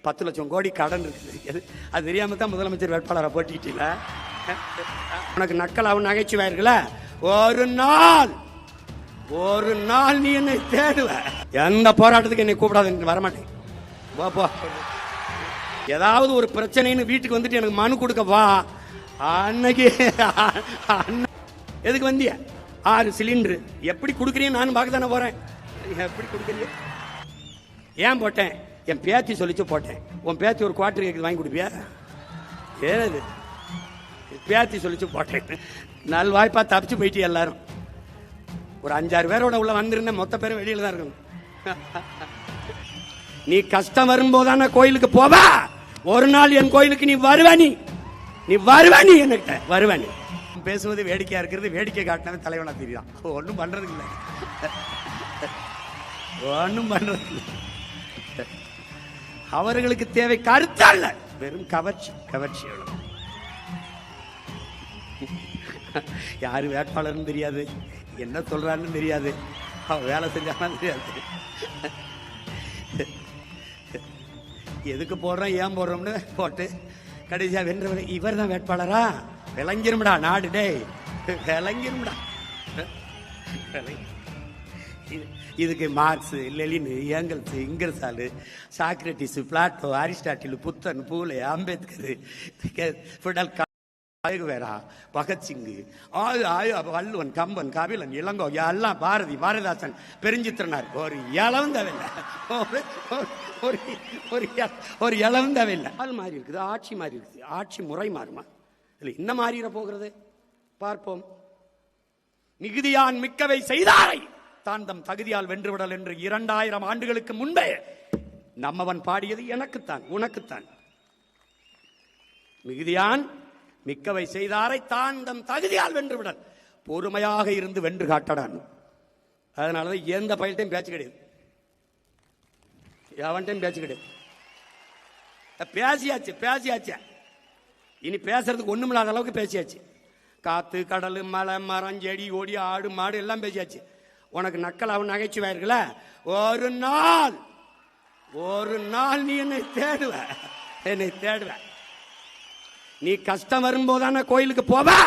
10 லட்சம் கோடி கடன் இருக்குது. அது தெரியாம தான் முதலமைச்சர் வேட்பாளரை போட்டிக்கிட்டீங்க. உனக்கு நக்கலாவும் நகைச்சுவாயிருக்கல. ஒரு நாள் நீ என்னை தேடுவ. எந்த போராட்டத்துக்கு என்னை கூப்பிடாத, வரமாட்டேன். ஏதாவது ஒரு பிரச்சனைன்னு வீட்டுக்கு வந்துட்டு எனக்கு மனு கொடுக்க வா. அன்னைக்கு எதுக்கு வந்திய? 6 சிலிண்டர் எப்படி கொடுக்குறீங்க நானும் பார்க்க தானே போறேன். எப்படி கொடுக்குறீங்க? ஏன் போட்டேன்? என் பேத்தி சொல்லிச்சு போட்டேன். உன் பேத்தி ஒரு குவார்டர் கேக்கு வாங்கி கொடுப்பியா? ஏது பேத்தி சொல்லிச்சு போட்டேன். நல்வாய்ப்பா தப்பிச்சு போயிட்டு எல்லாரும். ஒரு 5-6 பேரோட உள்ள வந்திருந்தேன். மொத்த பேரும் வெளியில தான் இருக்கணும். நீ கஷ்டம் வரும்போதான கோயிலுக்கு போவா. ஒரு நாள் என் கோயிலுக்கு நீ வருவானி என்கிட்ட வருவானி. பேசுவது வேடிக்கையா இருக்கிறது. வேடிக்கை காட்டினது தலைவனா தெரியும். ஒன்னும் பண்றதுக்கு இல்லை. ஒன்னும் பண்றது இல்லை. அவர்களுக்கு தேவை கருத்தல்ல, வெறும் கவர்ச்சி. யாரு வேட்பாளர்னு தெரியாது, என்ன சொல்றான்னு தெரியாது, அவன் வேலை செஞ்சாலும் தெரியாது. எதுக்கு போடுறோம் ஏன் போடுறோம்னு போட்டு கடைசியா வென்றவர் இவர் தான் வேட்பாளரா? விளங்கிரும்டா நாடு. டே விளங்கிரும்டா. இதுக்கு Marx, Lenin, Engels, Ingersoll, Socrates, Plato, Aristotle, Buddhan, Phule, Ambedkar, Fidel வேறா, பகத்சிங், வள்ளுவன், கம்பன், கபிலன், இளங்கோ எல்லாம், பாரதிதாசன், பெருஞ்சித்திரனார். ஒரு இளவந்தவில்லை. ஒரு இளவந்தவில்லை. ஆள் மாறி இருக்குது, ஆட்சி மாறி இருக்குது. ஆட்சி முறை மாறுமா? இல்லை என்ன மாறிட போகிறது பார்ப்போம். மிகுதியான் மிக்கவை செய்தாரை தான் தம் தகுதியால் வென்றுவிடல் என்று 2000 ஆண்டுகளுக்கு முன்பே நம்மவன் பாடியது எனக்குத்தான், உனக்குத்தான். மிகுதியான் மிக்கவை செய்தாரை தான் தம் தகுதியால் வென்றுவிடல். பொறுமையாக இருந்து வென்று காட்டடான். அதனாலதான் எந்த பயில்ட்டையும் பேச்சு கிடையாது, எவன்டையும் பேச்சு கிடையாது. பேசியாச்சு. இனி பேசுறதுக்கு ஒண்ணுமில்லாத அளவுக்கு பேசியாச்சு. காத்து, கடல், மலை, மரம், செடி, கொடி, ஆடு, மாடு எல்லாம் பேசியாச்சு. உனக்கு நக்கலாவும் நகைச்சுவாயிருக்கல. ஒரு நாள் நீ என்னை தேடுவ. நீ கஷ்டம் வரும்போதான கோயிலுக்கு போவா.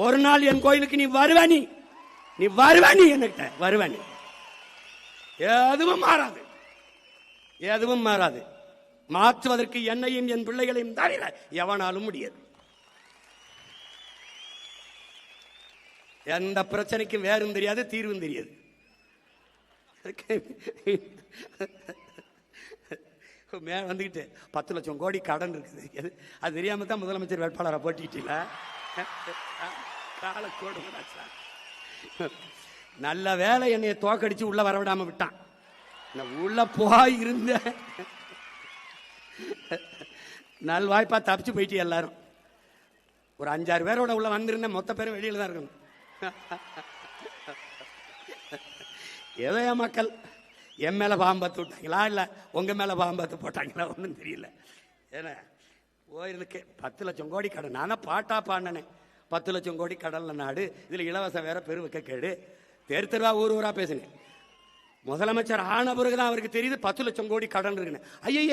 ஒரு நாள் என் கோயிலுக்கு நீ வருவானி என்கிட்ட வருவானி. எதுவும் மாறாது. மாற்றுவதற்கு என்னையும் என் பிள்ளைகளையும் தவிர எவனாலும் முடியாது. எந்த பிரச்சனைக்கும் வேறும் தெரியாது, தீர்வும் தெரியாது. வந்துகிட்டு 10 லட்சம் கோடி கடன் இருக்குது. அது தெரியாம தான் முதலமைச்சர் வேட்பாளரை போட்டிக்கிட்டீங்களா? நல்ல வேலை என்னைய தோக்கடிச்சு உள்ள வரவிடாம விட்டான். உள்ள போய் இருந்த நல்வாய்ப்பா தப்பிச்சு போயிட்டு எல்லாரும். ஒரு 5-6 பேரோட உள்ள வந்திருந்தேன். மொத்த பேரும் வெளியில தான் இருக்கணும். ஏதோ மக்கள் என் மேல பாம்பத்து விட்டாங்களா இல்ல உங்க மேல பாம்பத்து போட்டாங்களா ஒன்றும் தெரியல. ஏன்னா கோயிலுக்கு 10 லட்சம் கோடி கடன். நானா பாட்டா பாடினேன். 10 லட்சம் கோடி கடல்ல நாடு, இதுல இலவசம் வேற பெருவிக்க கேடு. தெருவா ஊரா பேசுனேன். முதலமைச்சர் ஆன பிறகுதான் அவருக்கு தெரியுது 10 லட்சம் கோடி கடன் இருக்குன்னு. ஐய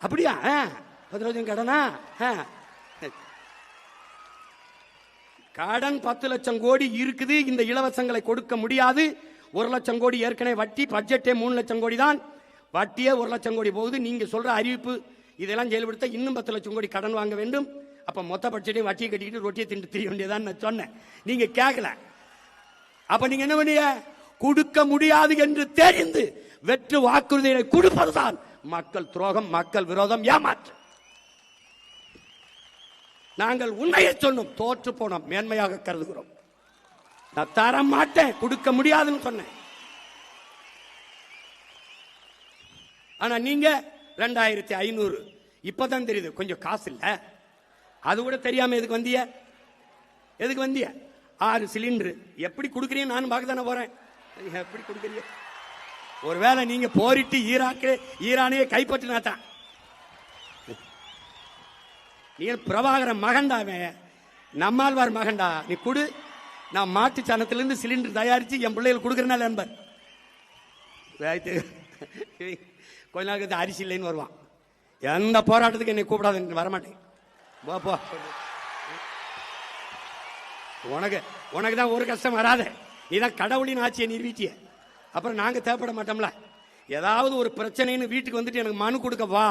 அப்படியா? 10 லட்சம் கடனா? கடன் 10 லட்சம் கோடி இருக்குது. இந்த இலவசங்களை கொடுக்க முடியாது. 1 லட்சம் கோடி ஏற்கனவே வட்டி. பட்ஜெட்டே 3 லட்சம் கோடி தான். வட்டியே 1 லட்சம் கோடி போகுது. நீங்க சொல்ற அறிவிப்பு இதெல்லாம் செயல்படுத்த இன்னும் 10 லட்சம் கோடி கடன் வாங்க வேண்டும். அப்ப மொத்த பட்ஜெட்டையும் வட்டியை கட்டிக்கிட்டு ரொட்டியை திண்டு தெரிய வேண்டியதான் நான் சொன்னேன். நீங்க கேட்கல. அப்ப நீங்க என்ன பண்ணிய? கொடுக்க முடியாது என்று தெரிந்து வெற்று வாக்குறுதிகளை கொடுப்பதுதான் மக்கள் துரோகம், மக்கள் விரோதம், ஏமாற்று. நாங்கள் உண்மையை சொன்னோம், தோற்று போனோம், மேன்மையாக கருதுகிறோம். நான் தர மாட்டேன், கொடுக்க முடியாதுன்னு சொன்னேன். ஆனா நீங்க 2500 இப்பதான் தெரியுது கொஞ்சம் காசு இல்ல. அது கூட தெரியாம எதுக்கு வந்திய? 6 சிலிண்டர் எப்படி கொடுக்குறீங்க நானும் பார்க்க தானே போறேன். எப்படி கொடுக்குறீங்க? ஒருவேளை நீங்க போரிட்டு ஈரானையே கைப்பற்றினா தான். நீ பிரபாகரன் மகன்டாவே, நம்மாழ்வார் மகன்டா. நீ கொடு, நான் மாட்டு சாணத்திலிருந்து சிலிண்டர் தயாரிச்சு என் பிள்ளைகள் கொடுக்குறனால என்பர். கொஞ்ச நாளுக்கு அரிசி இல்லைன்னு வருவான். எந்த போராட்டத்துக்கு என்னை கூப்பிடாத, வரமாட்டேன். போ. உனக்கு தான் ஒரு கஷ்டம் வராத. நீதான் கடவுளின் ஆட்சியை நிரூபிச்சிய. அப்புறம் நாங்க தேவைப்பட மாட்டோம்ல. ஏதாவது ஒரு பிரச்சனைன்னு வீட்டுக்கு வந்துட்டு எனக்கு மனு கொடுக்க வா.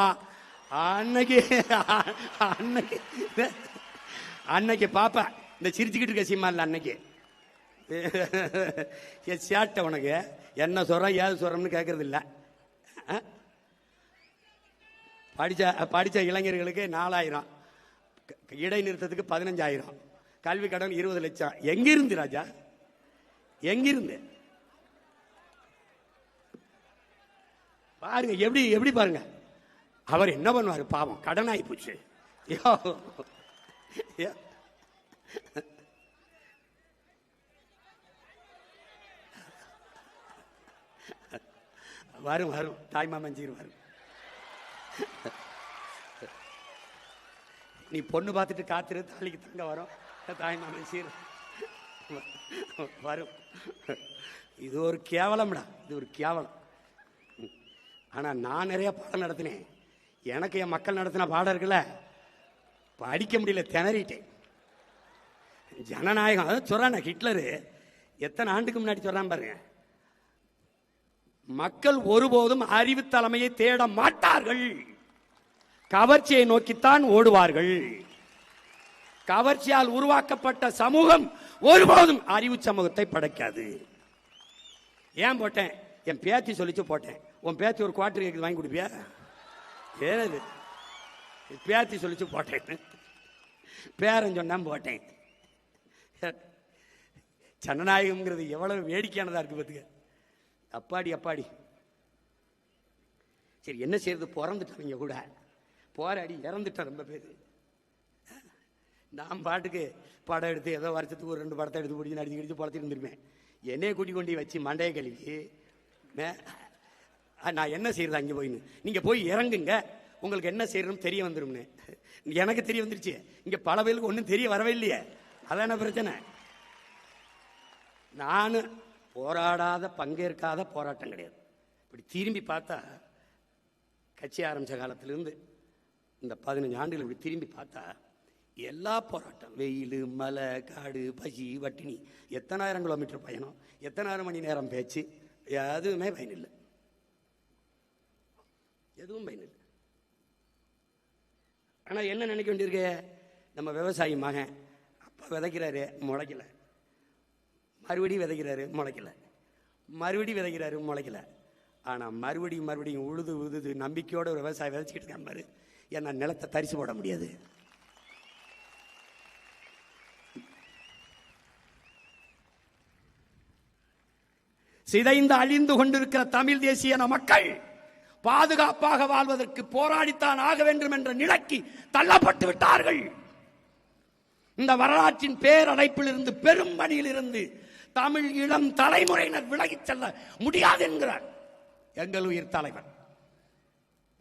அன்னைக்கு பாப்பா இந்த சிரிச்சுக்கிட்டு இருக்க சீமா இல்ல. அன்னைக்கு சேட்டை உனக்கு என்ன சொல்றோம் ஏது சொல்றோம்னு கேட்கறது இல்ல. படிச்ச இளைஞர்களுக்கு 4000, இடைநிறுத்தத்துக்கு 15,000, கல்வி கடன் 20 லட்சம். எங்கிருந்து ராஜா, எங்கிருந்து பாருங்க. எப்படி பாருங்க. அவர் என்ன பண்ணுவாரு பாவம், கடன் ஆகி போச்சு. வரும் தாய்மாமன் சீர் வரும். நீ பொண்ணு பார்த்துட்டு காத்திரு, தாலிக்கு தங்க வரும். தாய்மாமன் சீர் வரும். இது ஒரு கேவலம்டா, இது ஒரு கேவலம். ஆனா நான் நிறைய பாடம் நடத்தினேன். எனக்கு என் மக்கள் நடத்தின பாடம் இருக்குல்ல, படிக்க முடியல, திணறிட்டேன். ஜனநாயகம் அதான் சொல்றான். ஹிட்லரு எத்தனை ஆண்டுக்கு முன்னாடி சொல்றான் பாருங்க, மக்கள் ஒருபோதும் அறிவு தலைமையை தேட மாட்டார்கள், கவர்ச்சியை நோக்கித்தான் ஓடுவார்கள். கவர்ச்சியால் உருவாக்கப்பட்ட சமூகம் ஒருபோதும் அறிவு சமூகத்தை படைக்காது. ஏன் போட்டேன், என் பேத்தி சொல்லிச்சு போட்டேன். உன் பேத்தி ஒரு குவார்டர் கேக்கு வாங்கி கொடுப்பியா? ஏனது பேத்தி சொல்லிச்சு போட்டேன், பேரன் சொன்னா போட்டேன். ஜனநாயகம்ங்கிறது எவ்வளவு வேடிக்கையானதா இருக்கு பாத்துக்க. அப்பாடி சரி என்ன செய்யறது, பிறந்துட்டவங்க கூட போராடி இறந்துட்டேன் ரொம்ப பேர். நான் பாட்டுக்கு படம் எடுத்து ஏதோ வருஷத்துக்கு ஒரு 2 படத்தை எடுத்து பிடிச்சி நடிச்சு பழத்திட்டு இருந்திருப்பேன். என்னைய கூட்டி கொண்டு வச்சு மண்டைய கழுவி நான் என்ன செய்யறது அங்கே போயின்னு. நீங்க போய் இறங்குங்க, உங்களுக்கு என்ன செய்யறதுன்னு தெரிய வந்துரும்னு. எனக்கு தெரிய வந்துருச்சு, இங்க பல பேருக்கு ஒன்றும் தெரிய வரவே இல்லையே. அதான பிரச்சனை. நான் போராடாத பங்கேற்காத போராட்டம் கிடையாது. இப்படி திரும்பி பார்த்தா கட்சி ஆரம்பிச்ச காலத்திலிருந்து இந்த 15 ஆண்டுகள் இப்படி திரும்பி பார்த்தா எல்லா போராட்டம், வெயில், மலை, காடு, பசி, வட்டினி, எத்தனாயிரம் கிலோமீட்டர் பயணம், எத்தனாயிரம் மணி நேரம் பேச்சு, எதுவுமே பயனில்லை. எதுவும் பயனில்லை. ஆனா என்ன நினைக்க வேண்டியிருக்கு, நம்ம விவசாயி மகன் அப்பா விதைக்கிறாரு முளைக்கல, மறுபடியும் விதைக்கிறாரு முளைக்கல, மறுபடியும் விதைக்கிறாரு முளைக்கல. ஆனா மறுபடியும் உழுது நம்பிக்கையோட ஒரு விவசாயி விதைச்சிக்கிட்டு இருக்கான் பாரு. ஏன்னா நிலத்தை தரிசு போட முடியாது. சிதைந்து அழிந்து கொண்டிருக்கிற தமிழ் தேசிய மக்கள் பாதுகாப்பாக வாழ்வதற்கு போராடித்தான் ஆக வேண்டும் என்ற நிலைக்கு தள்ளப்பட்டு விட்டார்கள். இந்த வரலாற்றின் பேரடைப்பில் இருந்து, பெரும் பணியில் இருந்து தமிழ் இளம் தலைமுறையினர் விலகிச் செல்ல முடியாது என்கிறார் எங்கள் உயிர் தலைவர்.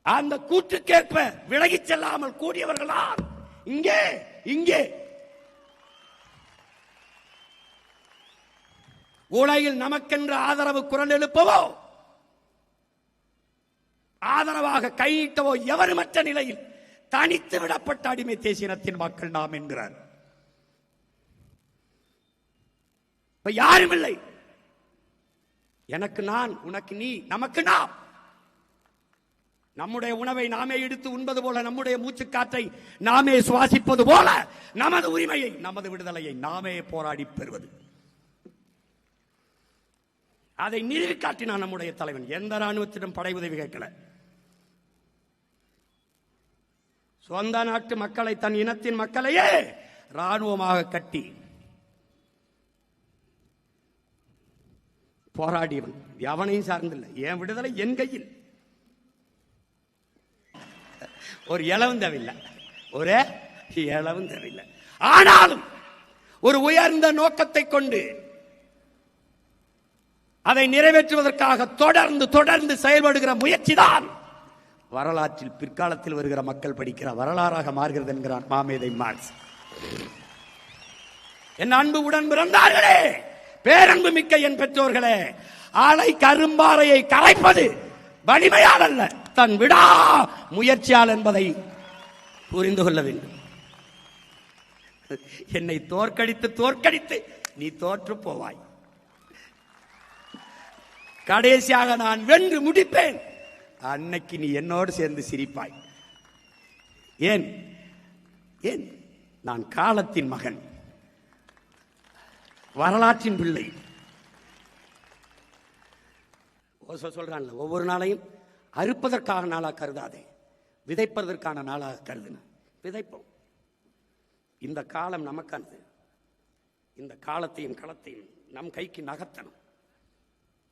அந்த கூற்றுக்கேற்ப விலகிச் செல்லாமல் கூடியவர்களால் இங்கே உலகில் நமக்கென்ற ஆதரவு குரல் எழுப்பவோ, ஆதரவாக கையிட்டவோ எவருமற்ற நிலையில் தனித்து விடப்பட்ட அடிமை தேசியத்தின் மக்கள் நாம் என்கிறார். யாரும் இல்லை. எனக்கு நான், உனக்கு நீ, நமக்கு நாம். நம்முடைய உணவை நாமே எடுத்து உண்பது போல, நம்முடைய மூச்சுக்காற்றை நாமே சுவாசிப்பது போல, நமது உரிமையை, நமது விடுதலையை நாமே போராடி பெறுவது. அதை நிறுவி காட்டினான் நம்முடைய தலைவன். எந்த ராணுவத்திடம் படை உதவி கேட்கல. சொந்த நாட்டு மக்களை, தன் இனத்தின் மக்களையே ராணுவமாக கட்டி போராடியவன். எவனையும் சார்ந்தில்லை. என் விடுதலை என் கையில். ஒரு இளவும் தேவையில்லை, ஒரே இளவும் தேவையில்லை. ஆனாலும் ஒரு உயர்ந்த நோக்கத்தை கொண்டு அதை நிறைவேற்றுவதற்காக தொடர்ந்து செயல்படுகிற முயற்சிதான் வரலாற்றில் பிற்காலத்தில் வருகிற மக்கள் படிக்கிற வரலாறாக மாறுகிறது என்கிறார் மாமேதை மார்க்ஸ். என் அன்பு உடன் பிறந்தார்களே, பேரன்பு மிக்க என் பெற்றோர்களே, ஆலை கரும்பாறையை கரைப்பது வலிமையால் அல்ல, தன் விடா முயற்சியால் என்பதை புரிந்து கொள்ள வேண்டும். என்னை தோற்கடித்து தோற்கடித்து நீ தோற்று போவாய். கடைசியாக நான் வென்று முடிப்பேன். அன்னைக்கு நீ என்னோடு சேர்ந்து சிரிப்பாய். ஏன் ஏன் நான் காலத்தின் மகன், வரலாற்றின் பிள்ளை. சொல்றான்ல, ஒவ்வொரு நாளையும் அறுப்பதற்கான நாளாக கருதாதே, விதைப்பதற்கான நாளாக கருதுன. விதைப்போம். இந்த காலம் நமக்கானது. இந்த காலத்தையும் களத்தையும் நம் கைக்கு நகர்த்தணும்.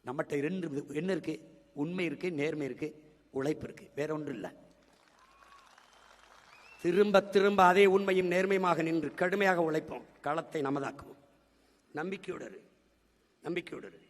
நம்மகிட்ட ரெண்டு என்ன இருக்கு? உண்மை இருக்கு, நேர்மை இருக்கு, உழைப்பு இருக்கு. வேற ஒன்றும் இல்லை. திரும்ப திரும்ப அதே உண்மையும் நேர்மையுமாக நின்று கடுமையாக உழைப்போம். களத்தை நமதாக்குவோம். நம்பிக்கையோடு.